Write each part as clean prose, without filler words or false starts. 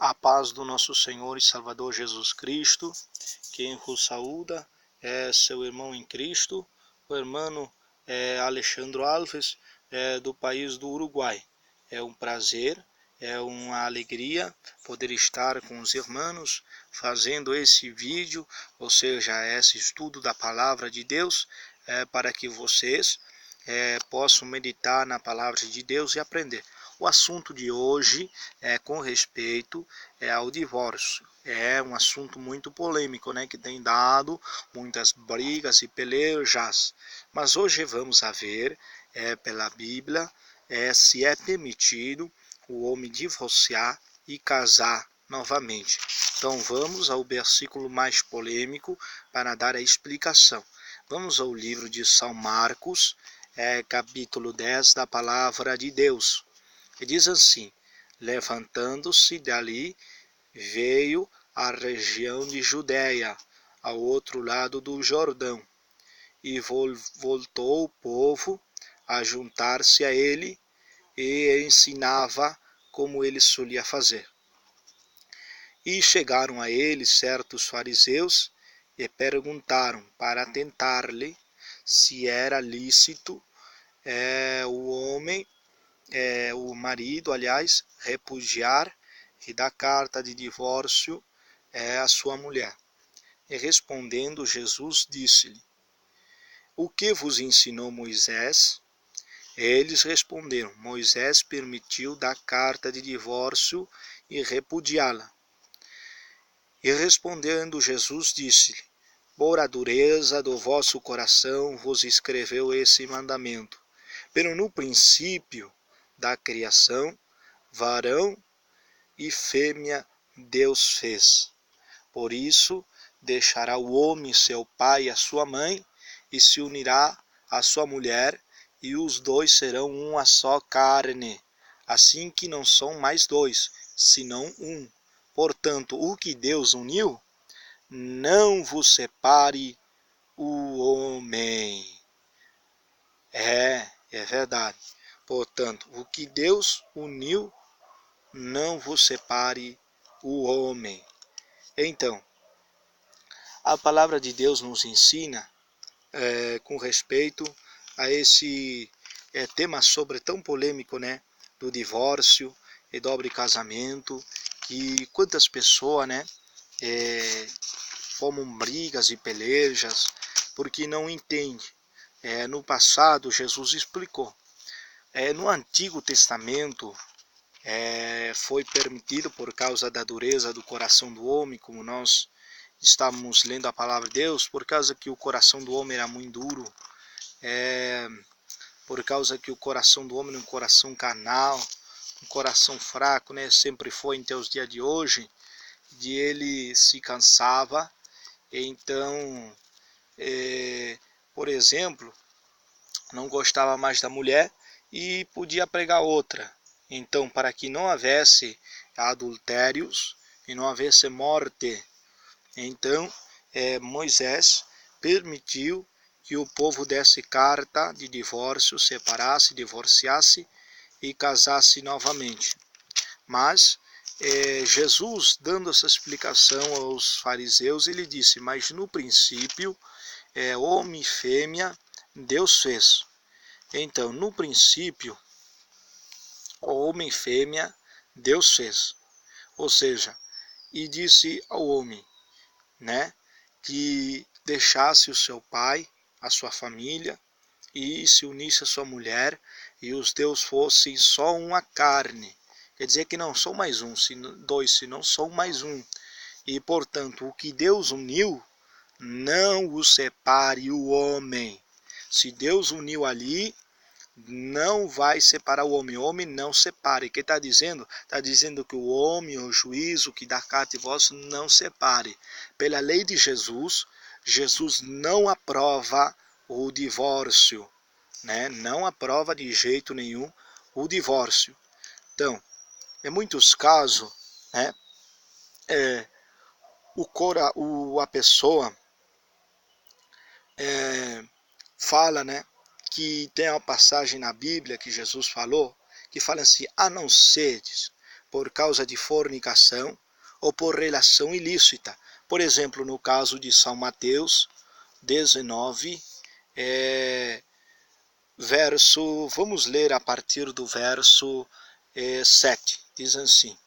A paz do nosso Senhor e Salvador Jesus Cristo. Quem vos saúda é seu irmão em Cristo, o irmão Alexandre Alves, do país do Uruguai. É um prazer, é uma alegria poder estar com os irmãos fazendo esse vídeo, ou seja, esse estudo da Palavra de Deus, para que vocês possam meditar na Palavra de Deus e aprender. O assunto de hoje é com respeito ao divórcio. É um assunto muito polêmico, né, que tem dado muitas brigas e pelejas. Mas hoje vamos a ver, pela Bíblia, se é permitido o homem divorciar e casar novamente. Então vamos ao versículo mais polêmico para dar a explicação. Vamos ao livro de São Marcos, capítulo 10 da Palavra de Deus. E diz assim: levantando-se dali, veio à região de Judeia, ao outro lado do Jordão, e voltou o povo a juntar-se a ele, e ensinava como ele solia fazer. E chegaram a ele certos fariseus, e perguntaram para tentar-lhe se era lícito o homem, o marido, aliás, repudiar e dar carta de divórcio à sua mulher. E respondendo, Jesus disse-lhe: o que vos ensinou Moisés? Eles responderam: Moisés permitiu dar carta de divórcio e repudiá-la. E respondendo, Jesus disse-lhe: por a dureza do vosso coração vos escreveu esse mandamento. Pero no princípio da criação, varão e fêmea Deus fez. Por isso, deixará o homem seu pai e a sua mãe, e se unirá à sua mulher, e os dois serão uma só carne. Assim que não são mais dois, senão um. Portanto, o que Deus uniu, não vos separe o homem. É verdade. Portanto, o que Deus uniu, não vos separe o homem. Então, a palavra de Deus nos ensina com respeito a esse tema tão polêmico, né, do divórcio e do casamento, que quantas pessoas, né, formam brigas e pelejas porque não entendem. No passado, Jesus explicou. No Antigo Testamento, foi permitido por causa da dureza do coração do homem, como nós estávamos lendo a palavra de Deus, por causa que o coração do homem era muito duro, por causa que o coração do homem é um coração carnal, um coração fraco, né? Sempre foi até os dias de hoje, de ele se cansava. Então, por exemplo, não gostava mais da mulher e podia pregar outra. Então, para que não houvesse adultérios e não houvesse morte, então Moisés permitiu que o povo desse carta de divórcio, separasse, divorciasse e casasse novamente. Mas Jesus, dando essa explicação aos fariseus, ele disse: mas no princípio, homem e fêmea Deus fez. Então, no princípio, homem e fêmea Deus fez. Ou seja, e disse ao homem, né, que deixasse o seu pai, a sua família, e se unisse a sua mulher, e os dois fossem só uma carne. Quer dizer que não são mais um, dois, senão são mais um. E, portanto, o que Deus uniu, não o separe o homem. Se Deus uniu ali, não vai separar o homem. O homem não separe. O que está dizendo? Está dizendo que o homem, o juízo que dá carta de divórcio, não separe. Pela lei de Jesus, Jesus não aprova o divórcio, né? Não aprova de jeito nenhum o divórcio. Então, em muitos casos, né, a pessoa fala, né, que tem uma passagem na Bíblia que Jesus falou, que fala assim: a não seres por causa de fornicação ou por relação ilícita. Por exemplo, no caso de São Mateus 19, vamos ler a partir do verso 7, diz assim: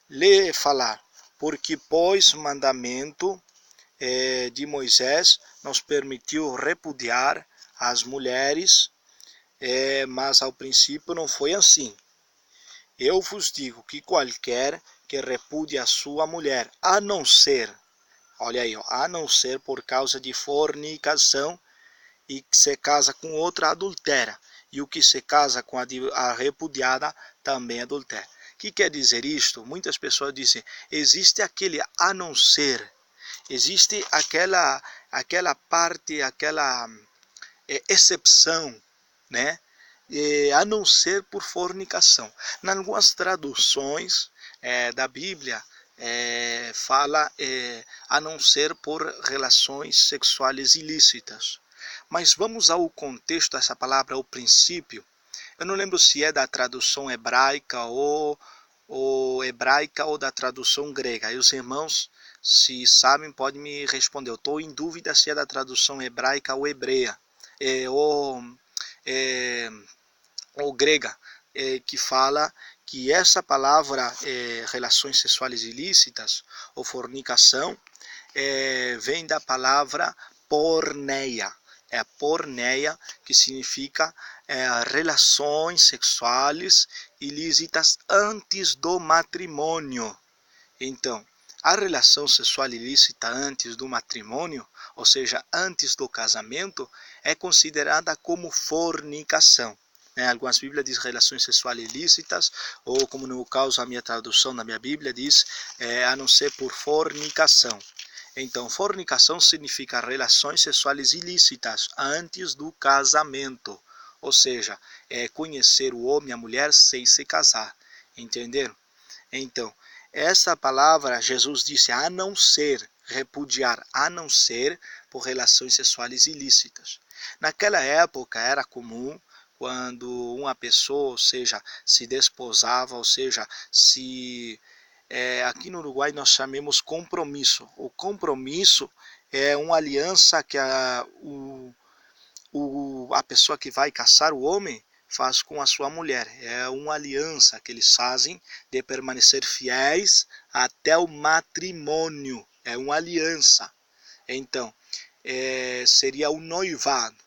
lê falar, porque pois mandamento de Moisés nos permitiu repudiar as mulheres, mas ao princípio não foi assim. Eu vos digo que qualquer que repude a sua mulher, a não ser, olha aí, a não ser por causa de fornicação, e que se casa com outra adultera, e o que se casa com a repudiada também adultera. O que quer dizer isto? Muitas pessoas dizem, existe aquele a não ser, existe aquela parte, aquela exceção, né? A não ser por fornicação. Em algumas traduções da Bíblia, fala a não ser por relações sexuais ilícitas. Mas vamos ao contexto dessa palavra, ao princípio. Eu não lembro se é da tradução hebraica ou da tradução grega. E os irmãos, se sabem, podem me responder. Eu estou em dúvida se é da tradução hebraica ou hebreia, ou grega, que fala que essa palavra, relações sexuais ilícitas ou fornicação, vem da palavra porneia. É a porneia, que significa relações sexuais ilícitas antes do matrimônio. Então, a relação sexual ilícita antes do matrimônio, ou seja, antes do casamento, é considerada como fornicação. Algumas Bíblias dizem relações sexuais ilícitas, ou como no caso a minha tradução na minha Bíblia diz, a não ser por fornicação. Então, fornicação significa relações sexuais ilícitas antes do casamento. Ou seja, conhecer o homem e a mulher sem se casar. Entenderam? Então, essa palavra, Jesus disse a não ser, repudiar, a não ser por relações sexuais ilícitas. Naquela época era comum, quando uma pessoa, ou seja, se desposava, ou seja, aqui no Uruguai nós chamamos compromisso. O compromisso é uma aliança que a pessoa que vai casar o homem faz com a sua mulher. É uma aliança que eles fazem de permanecer fiéis até o matrimônio. É uma aliança. Então, seria o noivado.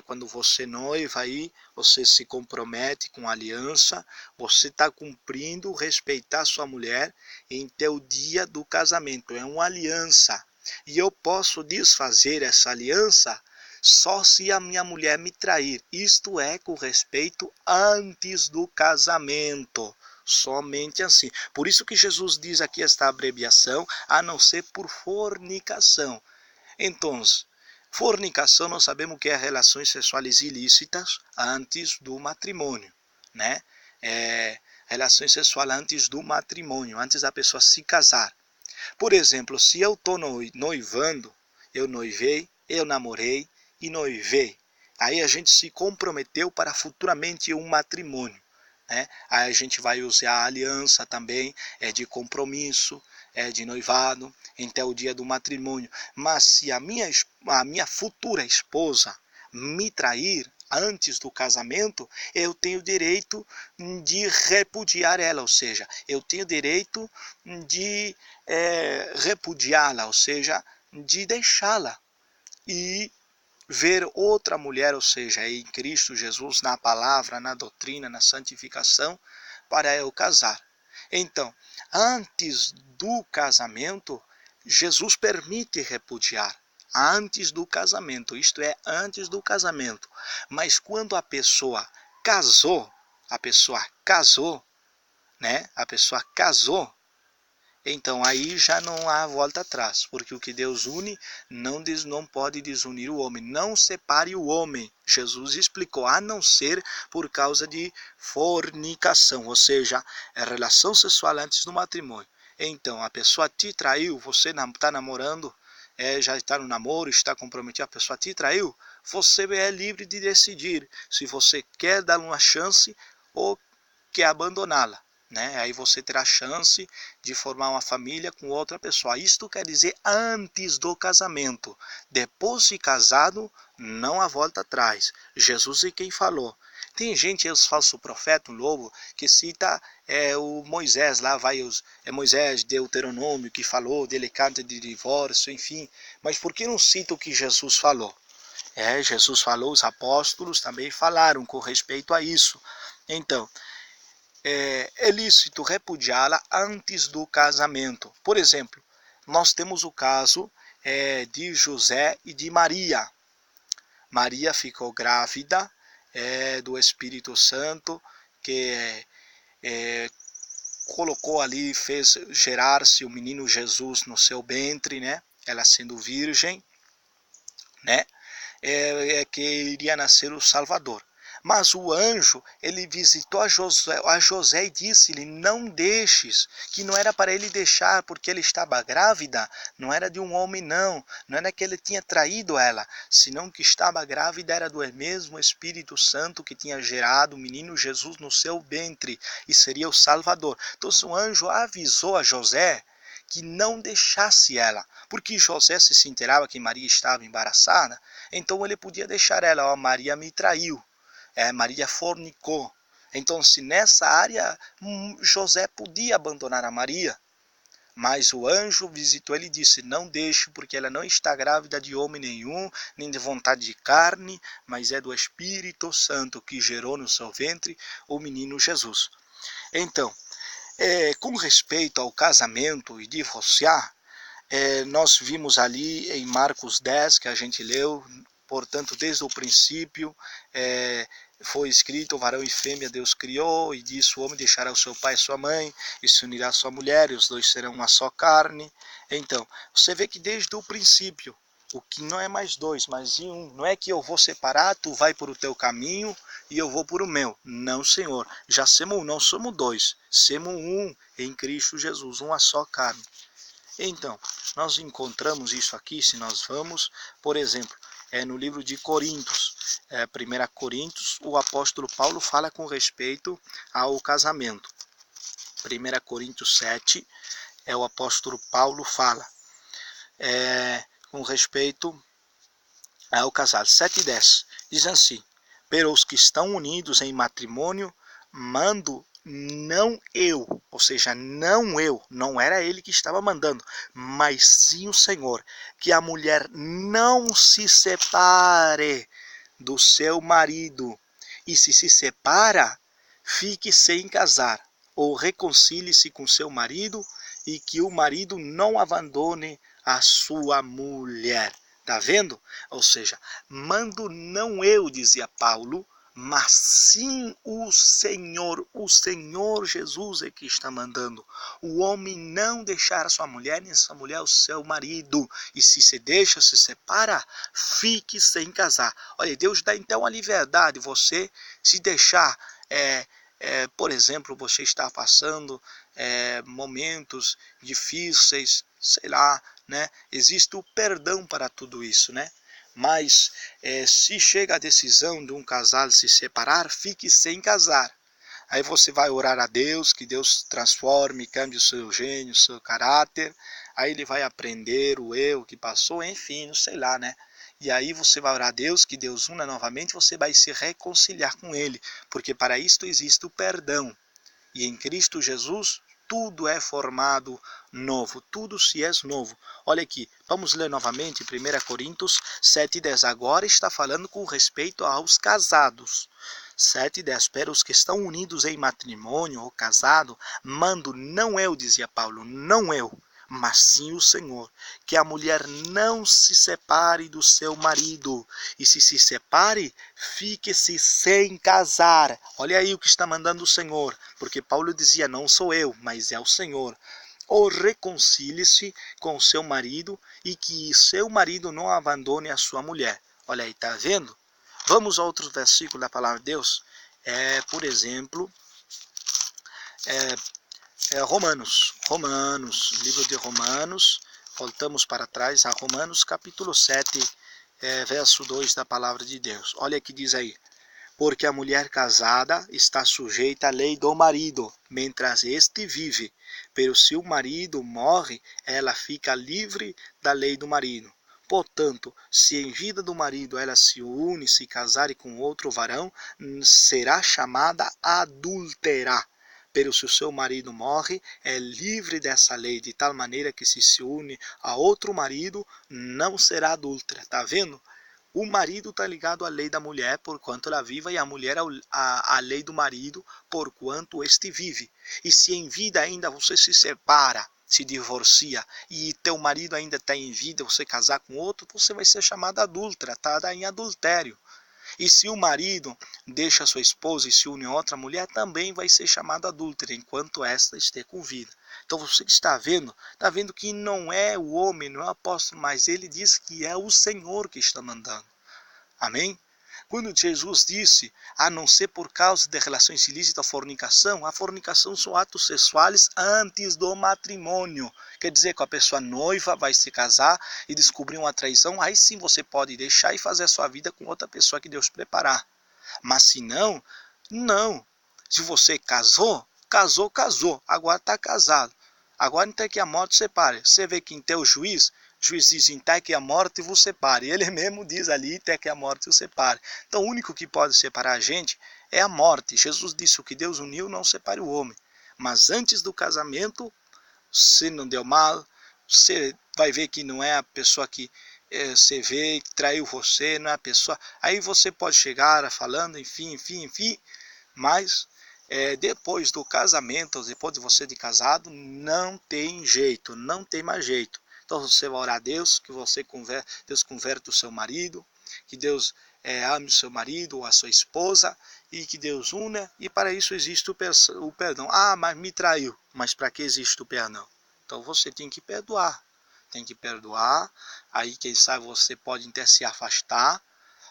Quando você noiva aí, você se compromete com a aliança, você está cumprindo respeitar sua mulher em teu dia do casamento. É uma aliança. E eu posso desfazer essa aliança só se a minha mulher me trair. Isto é, com respeito antes do casamento. Somente assim. Por isso que Jesus diz aqui esta abreviação, a não ser por fornicação. Então, fornicação, nós sabemos que é relações sexuais ilícitas antes do matrimônio, relações sexuais antes do matrimônio, antes da pessoa se casar. Por exemplo, se eu estou noivando, eu noivei, eu namorei e noivei. Aí a gente se comprometeu para futuramente um matrimônio. Aí a gente vai usar a aliança também, de compromisso, de noivado, até o dia do matrimônio. Mas se a minha futura esposa me trair antes do casamento, eu tenho direito de repudiar ela, ou seja, eu tenho direito de repudiá-la, ou seja, de deixá-la e ver outra mulher, ou seja, em Cristo Jesus, na palavra, na doutrina, na santificação, para eu casar. Então, antes do casamento, Jesus permite repudiar. Antes do casamento, isto é, antes do casamento. Mas quando a pessoa casou, então aí já não há volta atrás, porque o que Deus une não pode desunir o homem, não separe o homem. Jesus explicou, a não ser por causa de fornicação, ou seja, é relação sexual antes do matrimônio. Então a pessoa te traiu, você está namorando, já está no namoro, está comprometido, a pessoa te traiu, você é livre de decidir se você quer dar uma chance ou quer abandoná-la. né? Aí você terá chance de formar uma família com outra pessoa. Isto quer dizer antes do casamento. Depois de casado, não há volta atrás. Jesus é quem falou. Tem gente, os falsos profetas, um lobo, que cita o Moisés, lá vai Moisés, Deuteronômio, que falou delicado de divórcio, enfim. Mas por que não cita o que Jesus falou? Jesus falou, os apóstolos também falaram com respeito a isso. Então, é lícito repudiá-la antes do casamento. Por exemplo, nós temos o caso de José e de Maria. Maria ficou grávida do Espírito Santo, que colocou ali, fez gerar-se o menino Jesus no seu ventre, né? Ela sendo virgem, né? Que iria nascer o Salvador. Mas o anjo, ele visitou a José e disse-lhe, não deixes, que não era para ele deixar, porque ele estava grávida, não era de um homem não era que ele tinha traído ela, senão que estava grávida era do mesmo Espírito Santo que tinha gerado o menino Jesus no seu ventre, e seria o Salvador. Então o anjo avisou a José que não deixasse ela, porque José se inteirava que Maria estava embaraçada, então ele podia deixar ela, Maria me traiu, Maria fornicou. Então, se nessa área, José podia abandonar a Maria, mas o anjo visitou ele e disse, não deixe, porque ela não está grávida de homem nenhum, nem de vontade de carne, mas é do Espírito Santo que gerou no seu ventre o menino Jesus. Então, com respeito ao casamento e divorciar, nós vimos ali em Marcos 10, que a gente leu, portanto, desde o princípio, foi escrito, varão e fêmea Deus criou, e disse, o homem deixará o seu pai e sua mãe, e se unirá à sua mulher, e os dois serão uma só carne. Então, você vê que desde o princípio, o que não é mais dois, mas um, não é que eu vou separar, tu vai por o teu caminho, e eu vou por o meu. Não, Senhor, já somos um, não somos dois, somos um em Cristo Jesus, uma só carne. Então, nós encontramos isso aqui, se nós vamos, por exemplo, no livro de Coríntios, 1 Coríntios, o apóstolo Paulo fala com respeito ao casamento. 1 Coríntios 7, o apóstolo Paulo fala com respeito ao casado. 7:10, diz assim, pero os que estão unidos em matrimônio, mando não eu, ou seja, não eu, não era ele que estava mandando, mas sim o Senhor, que a mulher não se separe do seu marido, e se separa, fique sem casar, ou reconcilie-se com seu marido, e que o marido não abandone a sua mulher. Tá vendo? Ou seja, mando não eu, dizia Paulo, mas sim o Senhor Jesus é que está mandando. O homem não deixar a sua mulher, nem a sua mulher o seu marido. E se deixa, se separa, fique sem casar. Olha, Deus dá então a liberdade, você se deixar, por exemplo, você está passando momentos difíceis, sei lá, né? Existe o perdão para tudo isso, né? Mas se chega a decisão de um casal se separar, fique sem casar. Aí você vai orar a Deus, que Deus transforme, cambie o seu gênio, o seu caráter. Aí ele vai aprender o erro que passou, enfim, não sei lá, né? E aí você vai orar a Deus, que Deus una novamente, você vai se reconciliar com ele. Porque para isto existe o perdão. E em Cristo Jesus, tudo é formado novo, tudo se é novo. Olha aqui, vamos ler novamente 1 Coríntios 7:10. Agora está falando com respeito aos casados. 7:10. Para os que estão unidos em matrimônio ou casado, mando não eu, dizia Paulo, não eu, mas sim o Senhor, que a mulher não se separe do seu marido, e se separe, fique-se sem casar. Olha aí o que está mandando o Senhor, porque Paulo dizia, não sou eu, mas é o Senhor. Ou reconcilie-se com o seu marido, e que seu marido não abandone a sua mulher. Olha aí, tá vendo? Vamos a outro versículo da palavra de Deus, por exemplo, Romanos, livro de Romanos, voltamos para trás a Romanos capítulo 7, verso 2 da palavra de Deus. Olha que diz aí, porque a mulher casada está sujeita à lei do marido, mientras este vive. Pero se o marido morre, ela fica livre da lei do marido. Portanto, se em vida do marido ela se une, se casar com outro varão, será chamada adúltera. Pero se o seu marido morre, é livre dessa lei, de tal maneira que se une a outro marido, não será adúltera. Tá vendo? O marido está ligado à lei da mulher, porquanto ela viva, e a mulher à lei do marido, porquanto este vive. E se em vida ainda você se separa, se divorcia, e teu marido ainda está em vida, você casar com outro, você vai ser chamada adúltera, está em adultério. E se o marido deixa sua esposa e se une a outra mulher, também vai ser chamada adúltera, enquanto esta estiver com vida. Então você está vendo que não é o homem, não é o apóstolo, mas ele diz que é o Senhor que está mandando. Amém? Quando Jesus disse, a não ser por causa de relações ilícitas, a fornicação são atos sexuais antes do matrimônio. Quer dizer que a pessoa noiva vai se casar e descobrir uma traição, aí sim você pode deixar e fazer a sua vida com outra pessoa que Deus preparar. Mas se não, não. Se você casou, agora está casado. Agora até que a morte separe. Você vê que em teu juiz diz, até que a morte vos separe. Ele mesmo diz ali, até que a morte vos separe. Então o único que pode separar a gente é a morte. Jesus disse, o que Deus uniu não separe o homem. Mas antes do casamento, se não deu mal, você vai ver que não é a pessoa que você vê que traiu você, não é a pessoa. Aí você pode chegar falando, enfim. Mas depois do casamento, depois de você de casado, não tem jeito, não tem mais jeito. Então você vai orar a Deus, que Deus converte o seu marido, que Deus ame o seu marido ou a sua esposa, e que Deus una, e para isso existe o perdão. Ah, mas me traiu. Mas para que existe o perdão? Então você tem que perdoar. Aí quem sabe você pode até se afastar,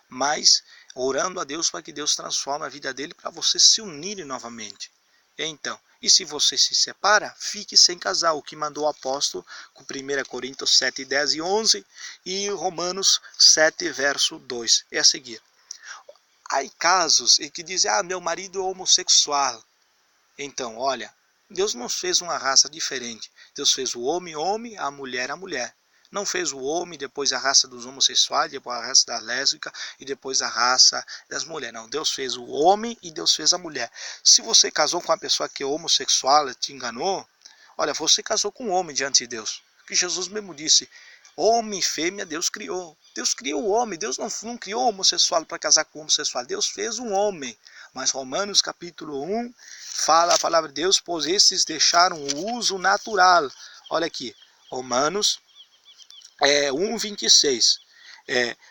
mas orando a Deus para que Deus transforme a vida dele para você se unir novamente. Então, e se você se separa, fique sem casar, o que mandou o apóstolo com 1 Coríntios 7, 10 e 11 e Romanos 7, verso 2. É a seguir. Há casos em que dizem, meu marido é homossexual. Então, olha, Deus não fez uma raça diferente. Deus fez o homem, a mulher, a mulher. Não fez o homem, depois a raça dos homossexuais, depois a raça da lésbica e depois a raça das mulheres. Não, Deus fez o homem e Deus fez a mulher. Se você casou com uma pessoa que é homossexual, te enganou, olha, você casou com um homem diante de Deus. Que Jesus mesmo disse, homem e fêmea Deus criou. Deus criou o homem, Deus não criou o homossexual para casar com o homossexual. Deus fez um homem. Mas Romanos capítulo 1 fala a palavra de Deus, pois esses deixaram o uso natural. Olha aqui, Romanos 1:26.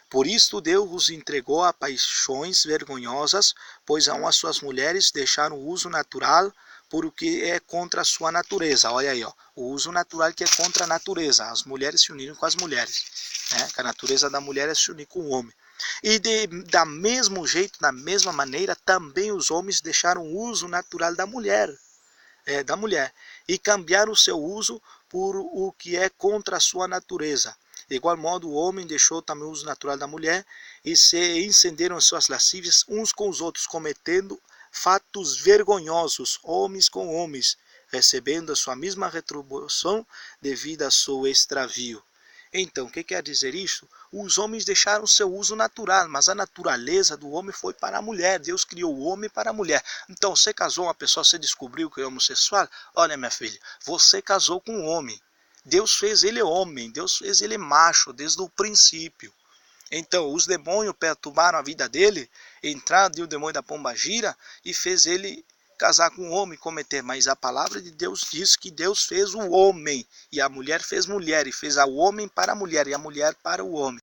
Por isto Deus os entregou a paixões vergonhosas, pois a as suas mulheres deixaram o uso natural por o que é contra a sua natureza. Olha aí, o uso natural que é contra a natureza. As mulheres se uniram com as mulheres. Que a natureza da mulher é se unir com o homem. E da mesmo jeito, da mesma maneira, também os homens deixaram o uso natural da mulher. E cambiaram o seu uso por o que é contra a sua natureza. De igual modo, o homem deixou também o uso natural da mulher e se encenderam suas lascívias uns com os outros, cometendo fatos vergonhosos, homens com homens, recebendo a sua mesma retribuição devido ao seu extravio. Então, o que quer dizer isso? Os homens deixaram seu uso natural, mas a natureza do homem foi para a mulher. Deus criou o homem para a mulher. Então, você casou uma pessoa, você descobriu que é homossexual? Olha, minha filha, você casou com um homem. Deus fez ele homem, Deus fez ele macho desde o princípio. Então, os demônios perturbaram a vida dele, entraram o demônio da pombagira e fez ele casar com um homem, cometer. Mas a palavra de Deus diz que Deus fez o homem, e a mulher fez mulher, e fez o homem para a mulher, e a mulher para o homem.